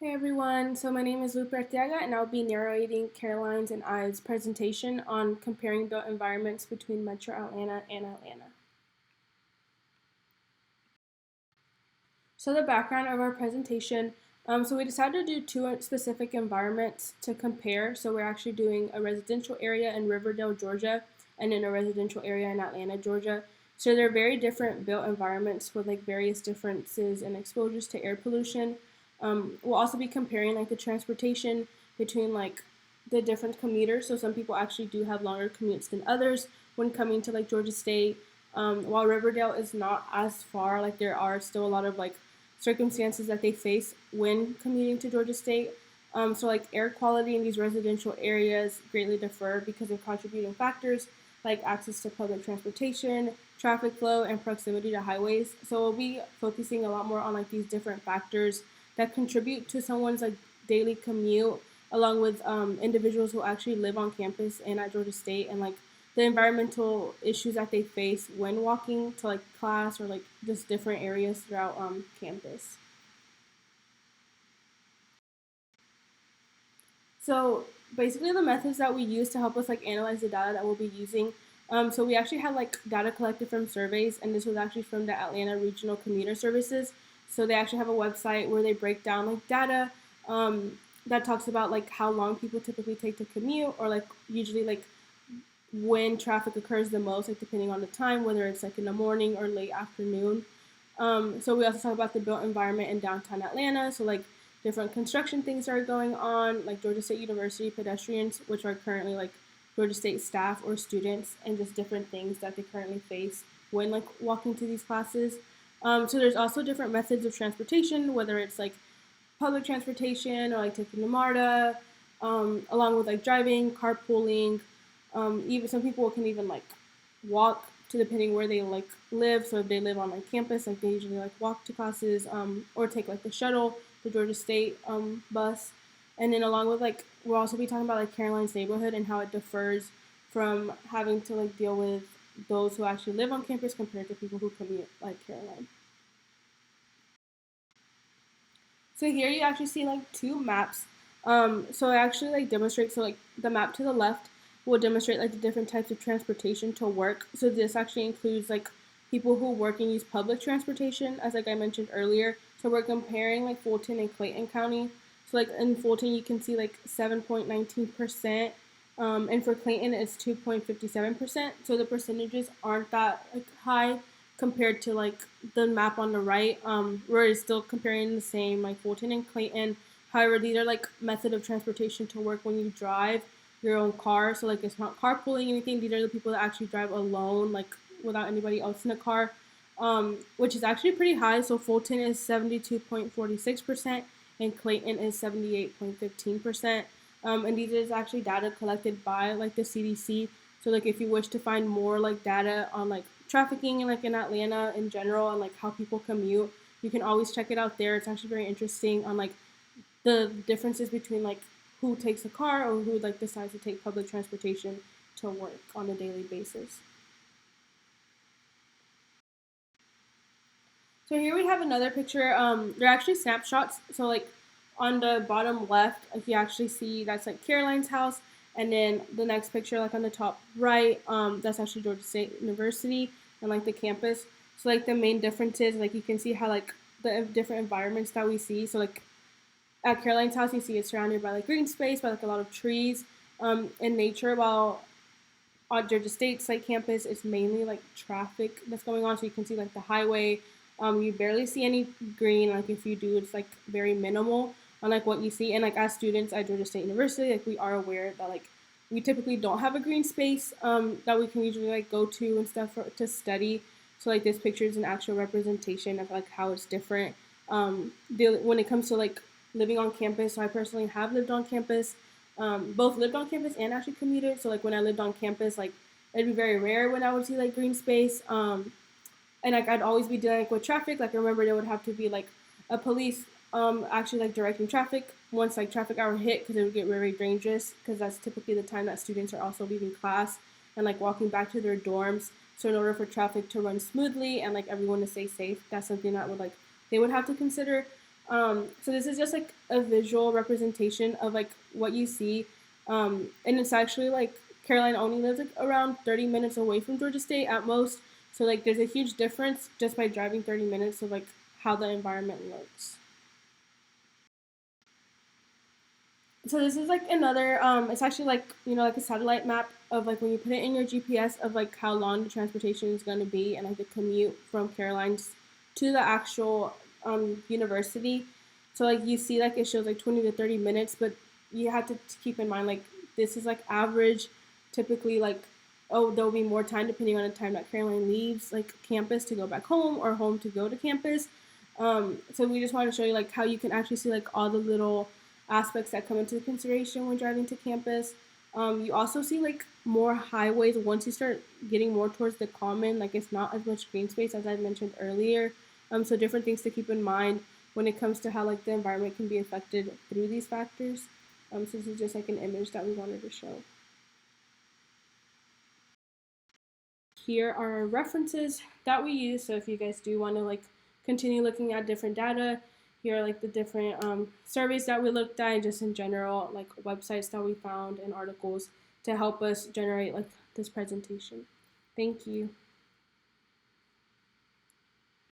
Hey everyone, so my name is Lupe Arteaga and I'll be narrating Caroline's and I's presentation on comparing built environments between Metro Atlanta and Atlanta. So the background of our presentation, so we decided to do two specific environments to compare. So we're actually doing a residential area in Riverdale, Georgia, and then a residential area in Atlanta, Georgia. So they're very different built environments with like various differences and exposures to air pollution. We'll also be comparing like the transportation between like the different commuters. So some people actually do have longer commutes than others when coming to like Georgia State. While Riverdale is not as far, like there are still a lot of like circumstances that they face when commuting to Georgia State. So like air quality in these residential areas greatly differ because of contributing factors like access to public transportation, traffic flow, and proximity to highways. So we'll be focusing a lot more on like these different factors that contribute to someone's like daily commute, along with individuals who actually live on campus and at Georgia State, and like the environmental issues that they face when walking to like class or like just different areas throughout campus. So basically, the methods that we use to help us like analyze the data that we'll be using. So we actually had like data collected from surveys, and this was actually from the Atlanta Regional Commuter Services. So they actually have a website where they break down like data that talks about like how long people typically take to commute, or like usually like when traffic occurs the most, like depending on the time, whether it's like in the morning or late afternoon. So we also talk about the built environment in downtown Atlanta. So like different construction things that are going on, like Georgia State University pedestrians, which are currently like Georgia State staff or students, and just different things that they currently face when like walking to these classes. So there's also different methods of transportation, whether it's like public transportation or like taking the MARTA, along with like driving, carpooling. Even some people can even like walk to depending where they like live. So if they live on like campus, like they usually like walk to classes, or take like the shuttle, the Georgia State bus. And then along with like we'll also be talking about like Caroline's neighborhood and how it differs from having to like deal with those who actually live on campus compared to people who commute like Caroline. So here you actually see like two maps. So it actually like demonstrates, so like the map to the left will demonstrate like the different types of transportation to work. So this actually includes like people who work and use public transportation, as like I mentioned earlier. So we're comparing like Fulton and Clayton County. So like in Fulton you can see like 7.19%. And for Clayton it's 2.57%. So the percentages aren't that like high compared to like the map on the right, where it's still comparing the same like Fulton and Clayton. However, these are like method of transportation to work when you drive your own car. So like it's not carpooling or anything. These are the people that actually drive alone, like without anybody else in the car, which is actually pretty high. So Fulton is 72.46% and Clayton is 78.15%. And these is actually data collected by like the CDC. So like if you wish to find more like data on like trafficking and like in Atlanta in general and like how people commute, you can always check it out there. It's actually very interesting on like the differences between like who takes a car or who like decides to take public transportation to work on a daily basis. So here we have another picture. They're actually snapshots. So like on the bottom left, if you actually see that's like Caroline's house, and then the next picture, like on the top right, that's actually Georgia State University and like the campus. So like the main differences, like you can see how like the different environments that we see. So like at Caroline's house, you see it's surrounded by like green space, by like a lot of trees, and nature. While on Georgia State's like campus, it's mainly like traffic that's going on. So you can see like the highway. You barely see any green. Like if you do, it's like very minimal on like what you see. And like as students at Georgia State University, like we are aware that like we typically don't have a green space that we can usually like go to and stuff to study. So like this picture is an actual representation of like how it's different when it comes to like living on campus. So I personally have lived on campus, both lived on campus and actually commuted. So like when I lived on campus, like it'd be very rare when I would see like green space. And like I'd always be dealing like, with traffic. Like I remember there would have to be like a police actually like directing traffic once like traffic hour hit, because it would get very dangerous, because that's typically the time that students are also leaving class and like walking back to their dorms. So in order for traffic to run smoothly and like everyone to stay safe, that's something that would like they would have to consider. So this is just like a visual representation of like what you see, and it's actually like Caroline only lives like around 30 minutes away from Georgia State at most. So like there's a huge difference just by driving 30 minutes of like how the environment looks. So this is like another it's actually like like a satellite map of like when you put it in your GPS of like how long the transportation is going to be and like the commute from Caroline's to the actual university. So like you see like it shows like 20 to 30 minutes, but you have to keep in mind like this is like average. Typically like oh there'll be more time depending on the time that Caroline leaves like campus to go back home or home to go to campus. So we just want to show you like how you can actually see like all the little aspects that come into consideration when driving to campus. You also see like more highways once you start getting more towards the common. Like it's not as much green space as I mentioned earlier. So different things to keep in mind when it comes to how like the environment can be affected through these factors. So this is just like an image that we wanted to show. Here are our references that we use. So if you guys do want to like continue looking at different data, here are like the different surveys that we looked at and just in general like websites that we found and articles to help us generate like this presentation. Thank you.